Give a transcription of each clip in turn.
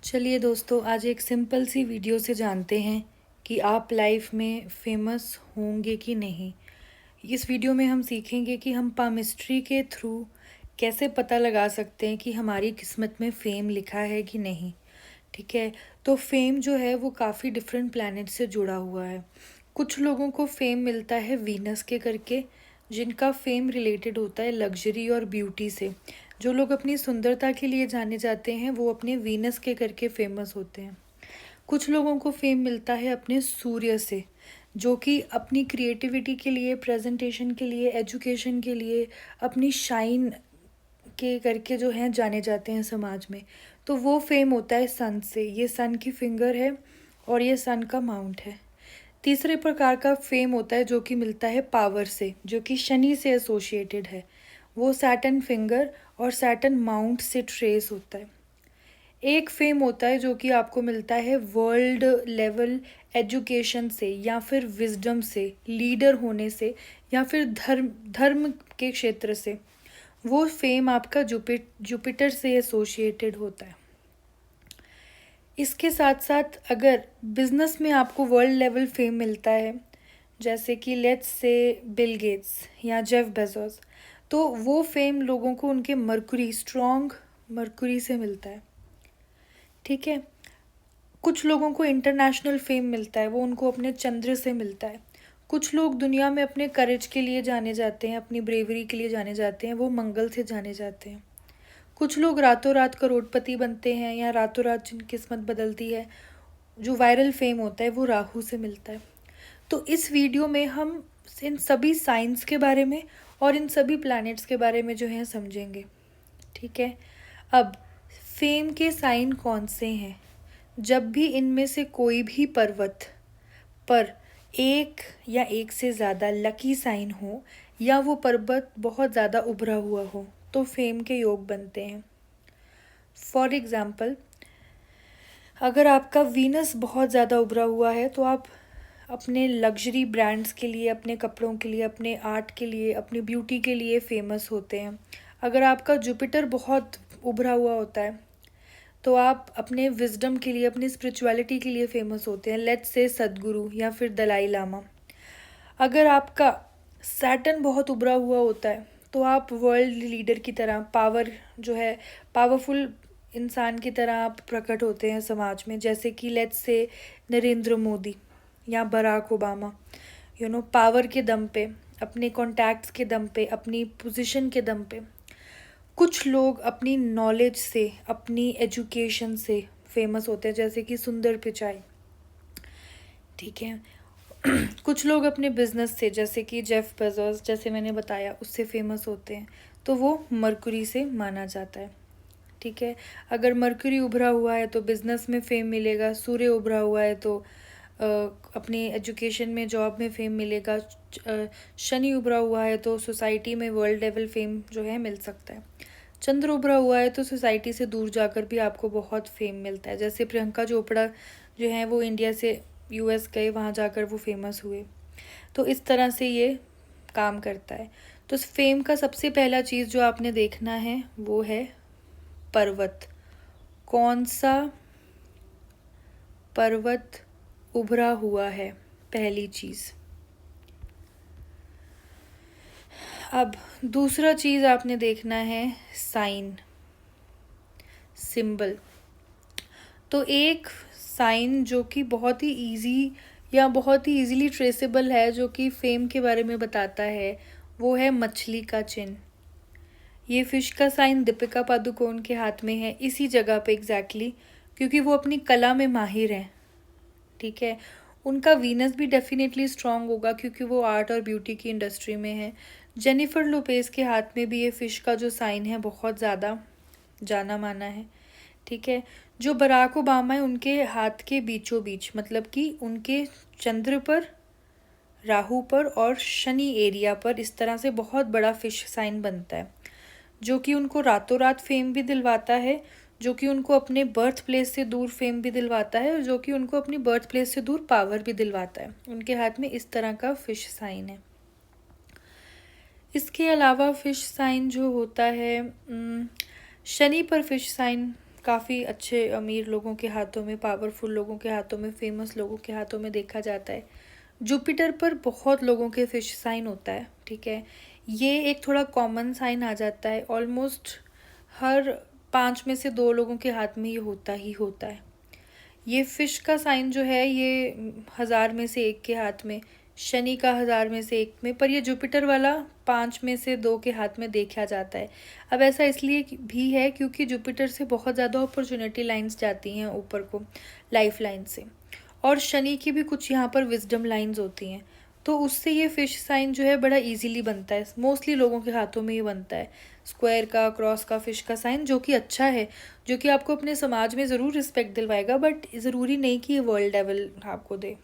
चलिए दोस्तों, आज एक सिंपल सी वीडियो से जानते हैं कि आप लाइफ में फेमस होंगे कि नहीं। इस वीडियो में हम सीखेंगे कि हम पामिस्ट्री के थ्रू कैसे पता लगा सकते हैं कि हमारी किस्मत में फ़ेम लिखा है कि नहीं। ठीक है। तो फेम जो है वो काफ़ी डिफरेंट प्लैनेट से जुड़ा हुआ है। कुछ लोगों को फेम मिलता है वीनस के करके, जिनका फेम रिलेटेड होता है लग्जरी और ब्यूटी से। जो लोग अपनी सुंदरता के लिए जाने जाते हैं वो अपने वीनस के करके फेमस होते हैं। कुछ लोगों को फेम मिलता है अपने सूर्य से, जो कि अपनी क्रिएटिविटी के लिए, प्रेजेंटेशन के लिए, एजुकेशन के लिए, अपनी शाइन के करके जो हैं जाने जाते हैं समाज में। तो वो फेम होता है सन से। ये सन की फिंगर है और ये सन का माउंट है। तीसरे प्रकार का फेम होता है जो कि मिलता है पावर से, जो कि शनि से एसोसिएटेड है। वो सैटर्न फिंगर और सैटर्न माउंट से ट्रेस होता है। एक फेम होता है जो कि आपको मिलता है वर्ल्ड लेवल एजुकेशन से, या फिर विजडम से, लीडर होने से, या फिर धर्म धर्म के क्षेत्र से। वो फेम आपका जुपिटर से एसोसिएटेड होता है। इसके साथ साथ अगर बिजनेस में आपको वर्ल्ड लेवल फेम मिलता है, जैसे कि लेट्स से बिल गेट्स या जेफ बेजोस, तो वो फेम लोगों को उनके मरकुरी, स्ट्रॉन्ग मरकुरी से मिलता है। ठीक है। कुछ लोगों को इंटरनेशनल फेम मिलता है, वो उनको अपने चंद्र से मिलता है। कुछ लोग दुनिया में अपने करेज के लिए जाने जाते हैं, अपनी ब्रेवरी के लिए जाने जाते हैं, वो मंगल से जाने जाते हैं। कुछ लोग रातों रात करोड़पति बनते हैं या रातों रात जिनकी किस्मत बदलती है, जो वायरल फेम होता है, वो राहु से मिलता है। तो इस वीडियो में हम इन सभी साइंस के बारे में और इन सभी प्लैनेट्स के बारे में जो है समझेंगे। ठीक है। अब फेम के साइन कौन से हैं? जब भी इनमें से कोई भी पर्वत पर एक या एक से ज़्यादा लकी साइन हो, या वो पर्वत बहुत ज़्यादा उभरा हुआ हो, तो फेम के योग बनते हैं। फॉर एग्ज़ाम्पल, अगर आपका वीनस बहुत ज़्यादा उभरा हुआ है तो आप अपने लग्जरी ब्रांड्स के लिए, अपने कपड़ों के लिए, अपने आर्ट के लिए, अपनी ब्यूटी के लिए फेमस होते हैं। अगर आपका जुपिटर बहुत उभरा हुआ होता है तो आप अपने विजडम के लिए, अपनी स्पिरिचुअलिटी के लिए फेमस होते हैं, लेट्स से सद्गुरु या फिर दलाई लामा। अगर आपका सैटर्न बहुत उभरा हुआ होता है तो आप वर्ल्ड लीडर की तरह, पावर जो है, पावरफुल इंसान की तरह आप प्रकट होते हैं समाज में, जैसे कि लेट्स से नरेंद्र मोदी या बराक ओबामा। पावर के दम पे, अपने कॉन्टैक्ट्स के दम पे, अपनी पोजीशन के दम पे। कुछ लोग अपनी नॉलेज से, अपनी एजुकेशन से फेमस होते हैं, जैसे कि सुंदर पिचाई। ठीक है। कुछ लोग अपने बिजनेस से, जैसे कि जेफ बेजोस, जैसे मैंने बताया, उससे फेमस होते हैं, तो वो मरकुरी से माना जाता है। ठीक है। अगर मरकुरी उभरा हुआ है तो बिजनेस में फेम मिलेगा, सूर्य उभरा हुआ है तो अपनी एजुकेशन में, जॉब में फेम मिलेगा, शनि उभरा हुआ है तो सोसाइटी में वर्ल्ड लेवल फेम जो है मिल सकता है। चंद्र उभरा हुआ है तो सोसाइटी से दूर जाकर भी आपको बहुत फेम मिलता है, जैसे प्रियंका चोपड़ा जो है वो इंडिया से यूएस गए, वहाँ जाकर वो फेमस हुए। तो इस तरह से ये काम करता है। तो फेम का सबसे पहला चीज़ जो आपने देखना है वो है पर्वत। कौन सा पर्वत उभरा हुआ है, पहली चीज़। अब दूसरा चीज़ आपने देखना है साइन, सिंबल। तो एक साइन जो कि बहुत ही इजी या बहुत ही इजीली ट्रेसेबल है, जो कि फेम के बारे में बताता है, वो है मछली का चिन्ह। ये फिश का साइन दीपिका पादुकोण के हाथ में है, इसी जगह पे एग्जैक्टली, क्योंकि वो अपनी कला में माहिर हैं। ठीक है। उनका वीनस भी डेफिनेटली स्ट्रांग होगा क्योंकि वो आर्ट और ब्यूटी की इंडस्ट्री में है। जेनिफर लोपेज के हाथ में भी ये फिश का जो साइन है बहुत ज़्यादा जाना माना है। ठीक है। जो बराक ओबामा है, उनके हाथ के बीचों बीच, मतलब कि उनके चंद्र पर, राहु पर और शनि एरिया पर इस तरह से बहुत बड़ा फिश साइन बनता है, जो कि उनको रातों रात फेम भी दिलवाता है, जो कि उनको अपने बर्थ प्लेस से दूर फेम भी दिलवाता है, और जो कि उनको अपनी बर्थ प्लेस से दूर पावर भी दिलवाता है। उनके हाथ में इस तरह का फिश साइन है। इसके अलावा फिश साइन जो होता है, शनि पर फिश साइन काफ़ी अच्छे अमीर लोगों के हाथों में, पावरफुल लोगों के हाथों में, फेमस लोगों के हाथों में देखा जाता है। जुपिटर पर बहुत लोगों के फिश साइन होता है, ठीक है। ये एक थोड़ा कॉमन साइन आ जाता है, ऑलमोस्ट हर 5 में से 2 लोगों के हाथ में ये होता ही होता है। ये फिश का साइन जो है ये 1000 में से 1 के हाथ में, शनि का 1000 में से 1 में, पर ये जुपिटर वाला 5 में से 2 के हाथ में देखा जाता है। अब ऐसा इसलिए भी है क्योंकि जुपिटर से बहुत ज़्यादा अपॉर्चुनिटी लाइंस जाती हैं ऊपर को, लाइफ लाइन से, और शनि की भी कुछ यहाँ पर विजडम लाइंस होती हैं। तो उससे ये फिश साइन जो है बड़ा इजीली बनता है, मोस्टली लोगों के हाथों में ये बनता है, स्क्वायर का, क्रॉस का, फिश का साइन, जो कि अच्छा है, जो कि आपको अपने समाज में ज़रूर रिस्पेक्ट दिलवाएगा, बट ज़रूरी नहीं कि ये वर्ल्ड लेवल आपको दे।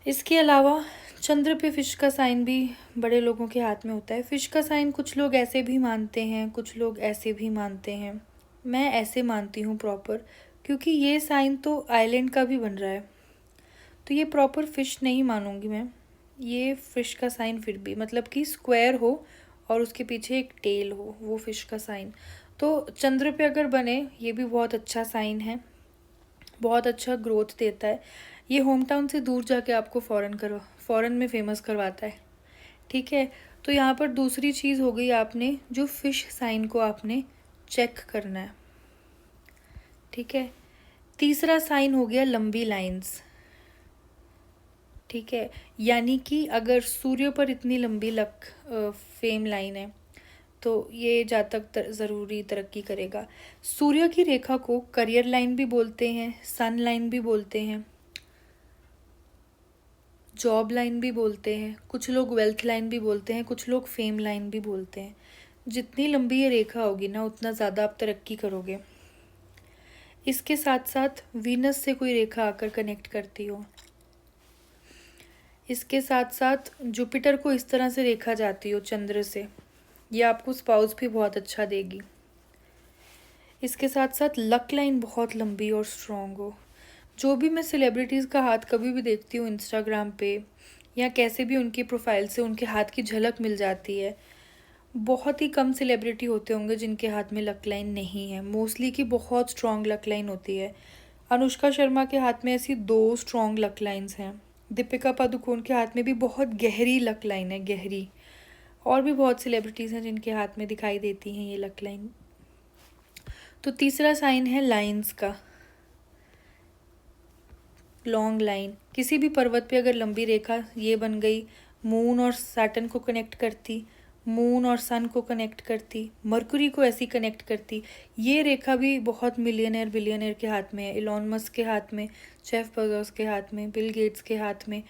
इसके अलावा चंद्र पे फिश का साइन भी बड़े लोगों के हाथ में होता है। फिश का साइन कुछ लोग ऐसे भी मानते हैं, कुछ लोग ऐसे भी मानते हैं। मैं ऐसे मानती हूँ प्रॉपर, क्योंकि ये साइन तो आइलैंड का भी बन रहा है, तो ये प्रॉपर फिश नहीं मानूंगी मैं। ये फिश का साइन फिर भी, मतलब कि स्क्वायर हो और उसके पीछे एक टेल हो, वो फिश का साइन। तो चंद्र पे अगर बने, ये भी बहुत अच्छा साइन है, बहुत अच्छा ग्रोथ देता है। ये होम टाउन से दूर जाके आपको फ़ॉरेन में फेमस करवाता है, ठीक है। तो यहाँ पर दूसरी चीज़ हो गई, आपने जो फिश साइन को आपने चेक करना है, ठीक है। तीसरा साइन हो गया लंबी लाइंस, ठीक है। यानी कि अगर सूर्य पर इतनी लंबी फेम लाइन है तो ये जातक ज़रूरी तरक्की करेगा। सूर्य की रेखा को करियर लाइन भी बोलते हैं, सन लाइन भी बोलते हैं, जॉब लाइन भी बोलते हैं, कुछ लोग वेल्थ लाइन भी बोलते हैं, कुछ लोग फेम लाइन भी बोलते हैं। जितनी लंबी ये रेखा होगी ना, उतना ज़्यादा आप तरक्की करोगे। इसके साथ साथ वीनस से कोई रेखा आकर कनेक्ट करती हो, इसके साथ साथ जुपिटर को इस तरह से रेखा जाती हो चंद्र से, ये आपको स्पाउस भी बहुत अच्छा देगी। इसके साथ साथ लक लाइन बहुत लंबी और स्ट्रॉन्ग हो। जो भी मैं सेलिब्रिटीज़ का हाथ कभी भी देखती हूँ इंस्टाग्राम पे या कैसे भी उनकी प्रोफाइल से उनके हाथ की झलक मिल जाती है। बहुत ही कम सेलिब्रिटी होते होंगे जिनके हाथ में लक लाइन नहीं है, मोस्टली की बहुत स्ट्रॉन्ग लक लाइन होती है। अनुष्का शर्मा के हाथ में ऐसी 2 स्ट्रॉन्ग लक लाइन्स हैं। दीपिका पादुकोण के हाथ में भी बहुत गहरी लक लाइन है, गहरी। और भी बहुत सेलिब्रिटीज़ हैं जिनके हाथ में दिखाई देती हैं ये लक लाइन। तो तीसरा साइन है लाइंस का, लॉन्ग लाइन। किसी भी पर्वत पे अगर लंबी रेखा ये बन गई, मून और सैटर्न को कनेक्ट करती, मून और सन को कनेक्ट करती, मरकुरी को ऐसी कनेक्ट करती। ये रेखा भी बहुत मिलियनर बिलियनर के हाथ में है, इलॉन मस्क के हाथ में, जेफ बेजोस के हाथ में, बिल गेट्स के हाथ में,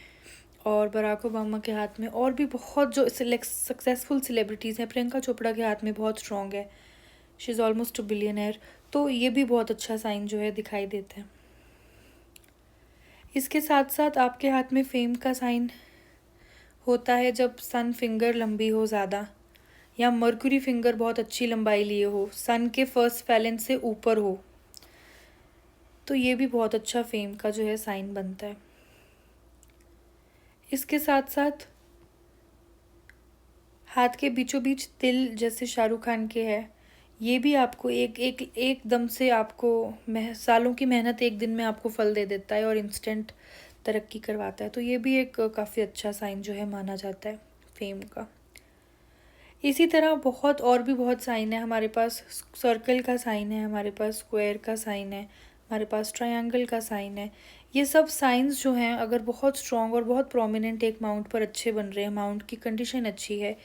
और बराक ओबामा के हाथ में, और भी बहुत जो सक्सेसफुल सेलिब्रिटीज़ हैं। प्रियंका चोपड़ा के हाथ में बहुत स्ट्रॉन्ग है, she is almost a billionaire. तो ये भी बहुत अच्छा साइन जो है दिखाई देता है। इसके साथ साथ आपके हाथ में फेम का साइन होता है जब सन फिंगर लंबी हो ज़्यादा, या मर्क्यूरी फिंगर बहुत अच्छी लंबाई लिए हो, सन के फर्स्ट फैलेंस से ऊपर हो, तो ये भी बहुत अच्छा फेम का जो है साइन बनता है। इसके साथ साथ हाथ के बीचों बीच तिल जैसे शाहरुख खान के है, ये भी आपको एकदम से आपको सालों की मेहनत एक दिन में आपको फल दे देता है और इंस्टेंट तरक्की करवाता है। तो ये भी एक काफ़ी अच्छा साइन जो है माना जाता है फेम का। इसी तरह बहुत और भी बहुत साइन है हमारे पास। सर्कल का साइन है हमारे पास, स्क्वायर का साइन है हमारे पास, ट्रायंगल का साइन है। ये सब साइंस जो हैं अगर बहुत स्ट्रॉन्ग और बहुत प्रोमिनेंट एक माउंट पर अच्छे बन रहे हैं, माउंट की कंडीशन अच्छी है,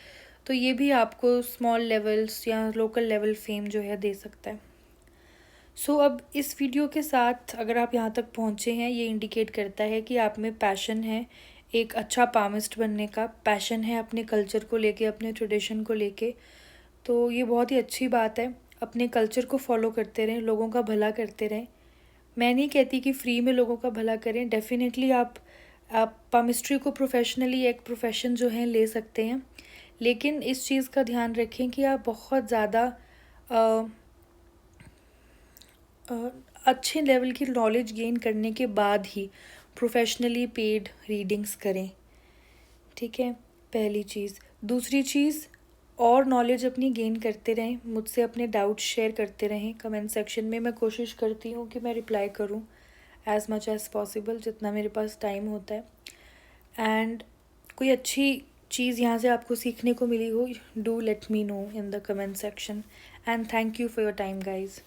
तो ये भी आपको स्मॉल लेवल्स या लोकल लेवल फेम जो है दे सकता है। सो अब इस वीडियो के साथ अगर आप यहाँ तक पहुँचे हैं, ये इंडिकेट करता है कि आप में पैशन है, एक अच्छा पामिस्ट बनने का पैशन है, अपने कल्चर को लेके, अपने ट्रेडिशन को लेके। तो ये बहुत ही अच्छी बात है, अपने कल्चर को फॉलो करते रहें, लोगों का भला करते रहें। मैं नहीं कहती कि फ्री में लोगों का भला करें, डेफिनेटली आप पामिस्ट्री को प्रोफेशनली एक प्रोफेशन जो है ले सकते हैं, लेकिन इस चीज़ का ध्यान रखें कि आप बहुत ज़्यादा अच्छे लेवल की नॉलेज गेन करने के बाद ही प्रोफेशनली पेड रीडिंग्स करें, ठीक है, पहली चीज़। दूसरी चीज़, और नॉलेज अपनी गेन करते रहें, मुझसे अपने डाउट्स शेयर करते रहें कमेंट सेक्शन में। मैं कोशिश करती हूँ कि मैं रिप्लाई करूँ एज़ मच एज़ पॉसिबल, जितना मेरे पास टाइम होता है। एंड कोई अच्छी चीज़ यहाँ से आपको सीखने को मिली हो, do let me know in the comment section. And thank you for your time guys.